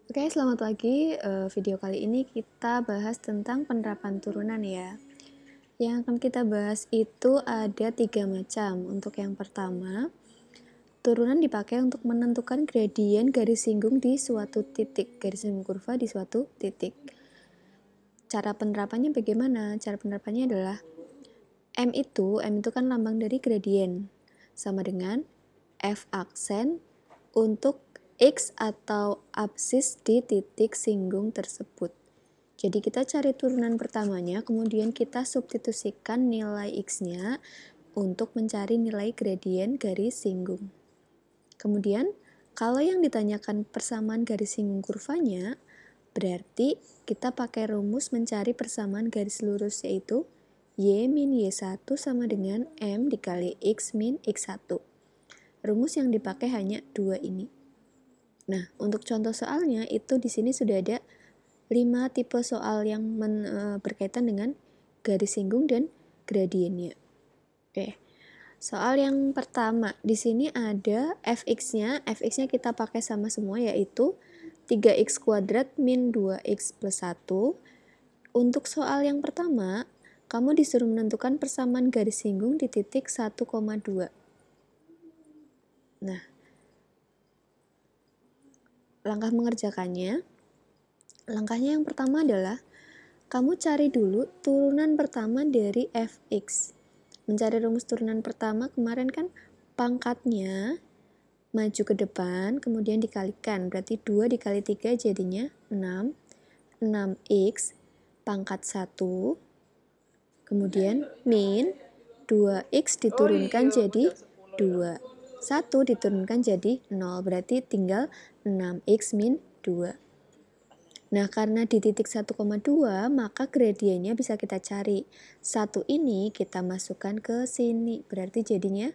Oke, selamat pagi. Video kali ini kita bahas tentang penerapan turunan ya. Yang akan kita bahas itu ada 3 macam. Untuk yang pertama, turunan dipakai untuk menentukan gradien garis singgung di suatu titik, garis singgung kurva di suatu titik. Cara penerapannya bagaimana? Cara penerapannya adalah M itu kan lambang dari gradien, sama dengan F aksen untuk X atau absis di titik singgung tersebut. Jadi kita cari turunan pertamanya, kemudian kita substitusikan nilai X-nya untuk mencari nilai gradien garis singgung. Kemudian, kalau yang ditanyakan persamaan garis singgung kurvanya, berarti kita pakai rumus mencari persamaan garis lurus, yaitu Y min Y1 sama dengan M dikali X min X1. Rumus yang dipakai hanya 2 ini. Nah, untuk contoh soalnya itu di sini sudah ada 5 tipe soal yang berkaitan dengan garis singgung dan gradiennya. Oke. Soal yang pertama, di sini ada fx-nya. Fx-nya kita pakai sama semua, yaitu 3x kuadrat min 2x plus 1. Untuk soal yang pertama, kamu disuruh menentukan persamaan garis singgung di titik 1,2. Nah, langkah mengerjakannya, langkahnya yang pertama adalah kamu cari dulu turunan pertama dari fx. Mencari rumus turunan pertama kemarin kan pangkatnya maju ke depan, kemudian dikalikan. Berarti 2 dikali 3 jadinya 6. 6x pangkat 1. Kemudian min 2x diturunkan jadi 2. 1 diturunkan jadi 0. Berarti tinggal 6x min 2. Nah, karena di titik 1,2, maka gradiennya bisa kita cari. 1 ini kita masukkan ke sini. Berarti jadinya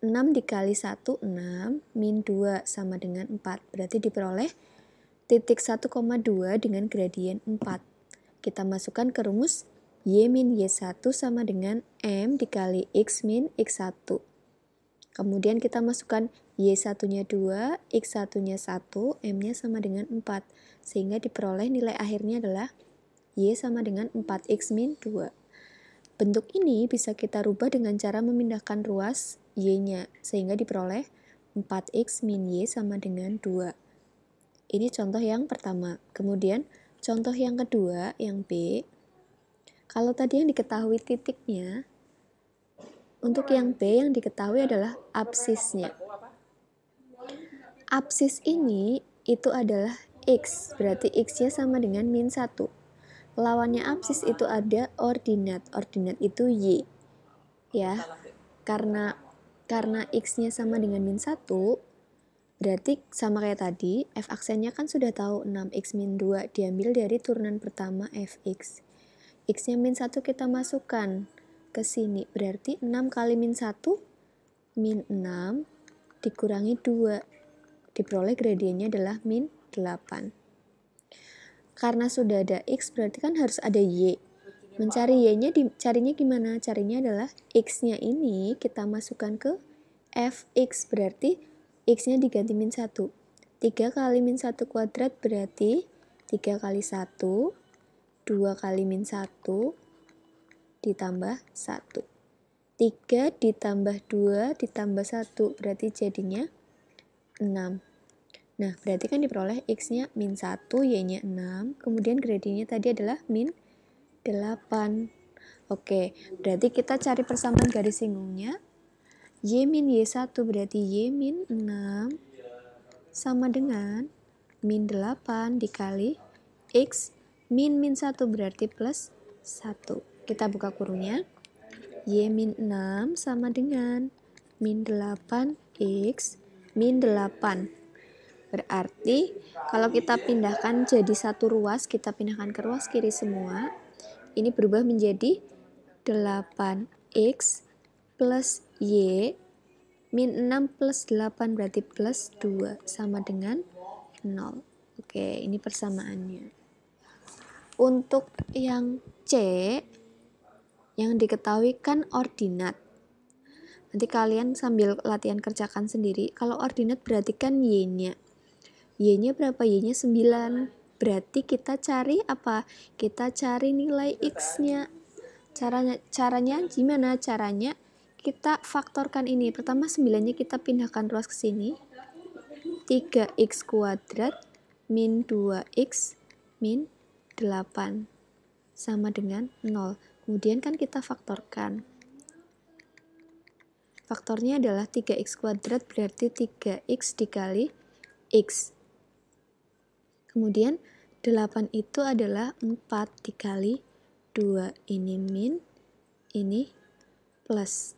6 dikali 1, 6, min 2 sama dengan 4. Berarti diperoleh titik 1,2 dengan gradien 4. Kita masukkan ke rumus Y min Y1 sama dengan M dikali X min X1. Kemudian kita masukkan Y1-nya 2, X1-nya 1, M-nya sama dengan 4. Sehingga diperoleh nilai akhirnya adalah Y sama dengan 4X min 2. Bentuk ini bisa kita rubah dengan cara memindahkan ruas Y-nya, sehingga diperoleh 4X min Y sama dengan 2. Ini contoh yang pertama. Kemudian contoh yang kedua, yang B. Kalau tadi yang diketahui titiknya, untuk yang B yang diketahui adalah absisnya. Absis ini itu adalah X, berarti X-nya sama dengan min 1. Lawannya absis itu ada ordinat. Ordinat itu Y. Ya, karena X-nya sama dengan min 1, berarti sama kayak tadi, F aksennya kan sudah tahu 6X min 2, diambil dari turunan pertama Fx. X-nya min 1 kita masukkan ke sini, berarti 6 kali min 1, min 6, dikurangi 2. Diperoleh gradiennya adalah min 8. Karena sudah ada X, berarti kan harus ada Y. Mencari Y-nya, carinya gimana? Carinya adalah X-nya ini kita masukkan ke Fx, berarti X-nya diganti min 1. 3 kali min 1 kuadrat berarti 3 kali 1, 2 kali min 1, ditambah 1. 3 ditambah 2 ditambah 1, berarti jadinya 6. Nah, berarti kan diperoleh X-nya min 1, Y-nya 6, kemudian gradiennya tadi adalah min 8. Oke, berarti kita cari persamaan garis singgungnya. Y min Y1 berarti Y min 6 sama dengan min 8 dikali X min 1 berarti plus 1. Kita buka kurungnya. Y min 6 sama dengan min 8 X min 8. Berarti kalau kita pindahkan jadi satu ruas, kita pindahkan ke ruas kiri semua, ini berubah menjadi 8X plus Y min 6 plus 8 berarti plus 2 sama dengan 0. Oke, ini persamaannya. Untuk yang C, yang diketahui kan ordinat. Nanti kalian sambil latihan kerjakan sendiri. Kalau ordinat berarti kan Y-nya. Y-nya berapa? Y-nya 9. Berarti kita cari apa? Kita cari nilai X-nya. Caranya gimana? Caranya kita faktorkan ini. Pertama 9-nya kita pindahkan ruas ke sini. 3x kuadrat min 2x min 8 sama dengan 0. Kemudian kan kita faktorkan. Faktornya adalah 3x kuadrat berarti 3x dikali x. Kemudian 8 itu adalah 4 dikali 2. Ini min, ini plus.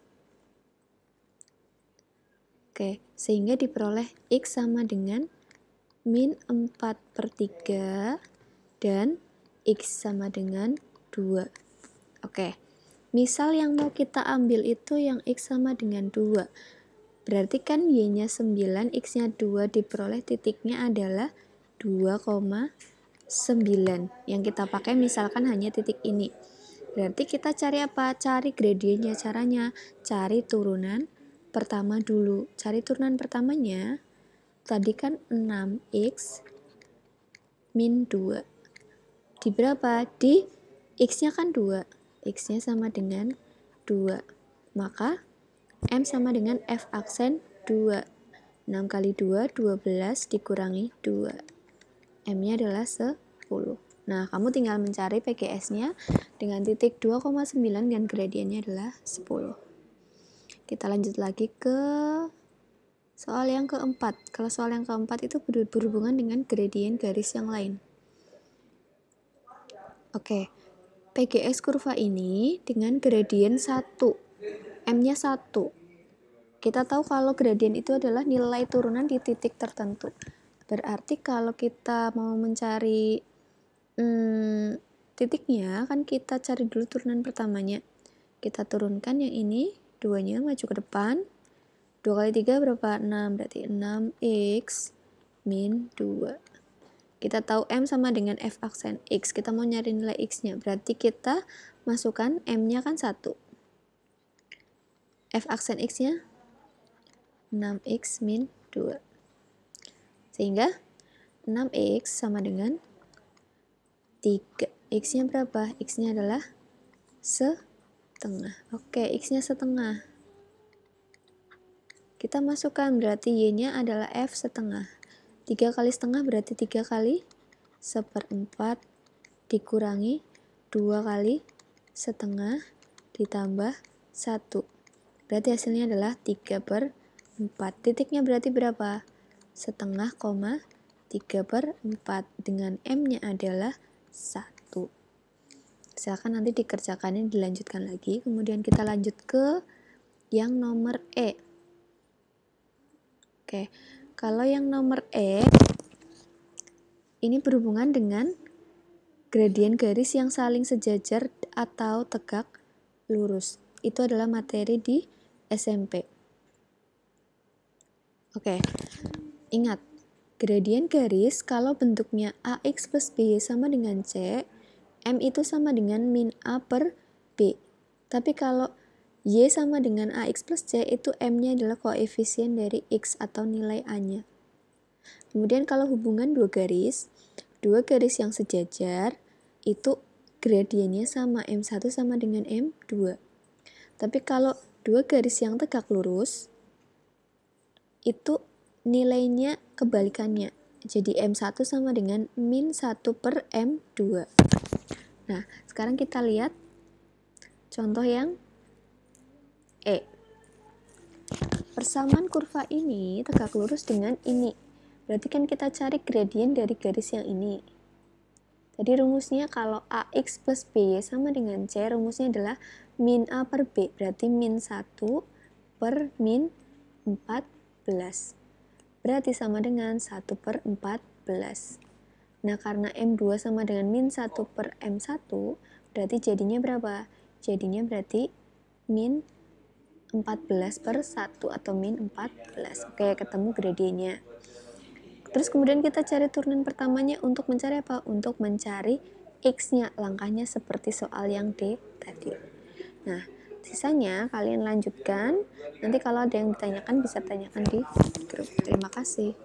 Oke, sehingga diperoleh x sama dengan min 4/3 dan x sama dengan 2. Oke, misal yang mau kita ambil itu yang x sama dengan 2. Berarti kan y-nya 9, x-nya 2, diperoleh titiknya adalah 2,9. Yang kita pakai misalkan hanya titik ini. Berarti kita cari apa? Cari gradiennya. Caranya cari turunan pertama dulu. Cari turunan pertamanya. Tadi kan 6x min 2. Di berapa? Di x-nya kan 2. X-nya sama dengan 2. Maka M sama dengan F aksen 2. 6 kali 2, 12 dikurangi 2. M-nya adalah 10. Nah, kamu tinggal mencari PGS-nya dengan titik 2,9 dan gradiennya adalah 10. Kita lanjut lagi ke soal yang keempat. Kalau soal yang keempat itu berhubungan dengan gradien garis yang lain. Oke, PGS kurva ini dengan gradien 1. M-nya 1. Kita tahu kalau gradien itu adalah nilai turunan di titik tertentu. Berarti kalau kita mau mencari titiknya, kan kita cari dulu turunan pertamanya. Kita turunkan yang ini, 2-nya maju ke depan. 2 kali 3 berapa? 6, berarti 6x min 2. Kita tahu M sama dengan F aksen X. Kita mau nyari nilai X-nya. Berarti kita masukkan M-nya kan 1. F aksen X-nya 6x min 2. Sehingga 6x sama dengan 3. X-nya berapa? X-nya adalah setengah. Oke, X-nya setengah. Kita masukkan berarti Y-nya adalah F setengah. 3 kali setengah berarti 3 kali 1/4 dikurangi 2 kali setengah ditambah 1. Berarti hasilnya adalah 3/4. Titiknya berarti berapa? Setengah, 3/4 dengan M-nya adalah 1. Silakan nanti dikerjakannya, dilanjutkan lagi. Kemudian kita lanjut ke yang nomor E. Oke, kalau yang nomor E ini berhubungan dengan gradien garis yang saling sejajar atau tegak lurus. Itu adalah materi di SMP. Oke, ingat, gradien garis kalau bentuknya AX plus B sama dengan C, M itu sama dengan min A per B. Tapi kalau Y sama dengan AX plus C, itu M-nya adalah koefisien dari X atau nilai A-nya. Kemudian kalau hubungan dua garis yang sejajar, itu gradiennya sama, M1 sama dengan M2. Tapi kalau dua garis yang tegak lurus, itu nilainya kebalikannya. Jadi M1 sama dengan min 1 per M2. Nah, sekarang kita lihat contoh yang E. Persamaan kurva ini tegak lurus dengan ini. Berarti kan kita cari gradien dari garis yang ini. Jadi rumusnya kalau AX plus BY sama dengan C, rumusnya adalah min A per B. Berarti min 1 per min 14. Berarti sama dengan 1/14. Nah, karena M2 sama dengan min 1 per M1, berarti jadinya berapa? Jadinya berarti min 14/1 atau min 14. Oke, ketemu gradiennya. Terus kemudian kita cari turunan pertamanya untuk mencari apa? Untuk mencari X-nya. Langkahnya seperti soal yang D tadi. Nah, sisanya kalian lanjutkan. Nanti kalau ada yang ditanyakan bisa tanyakan di grup. Terima kasih.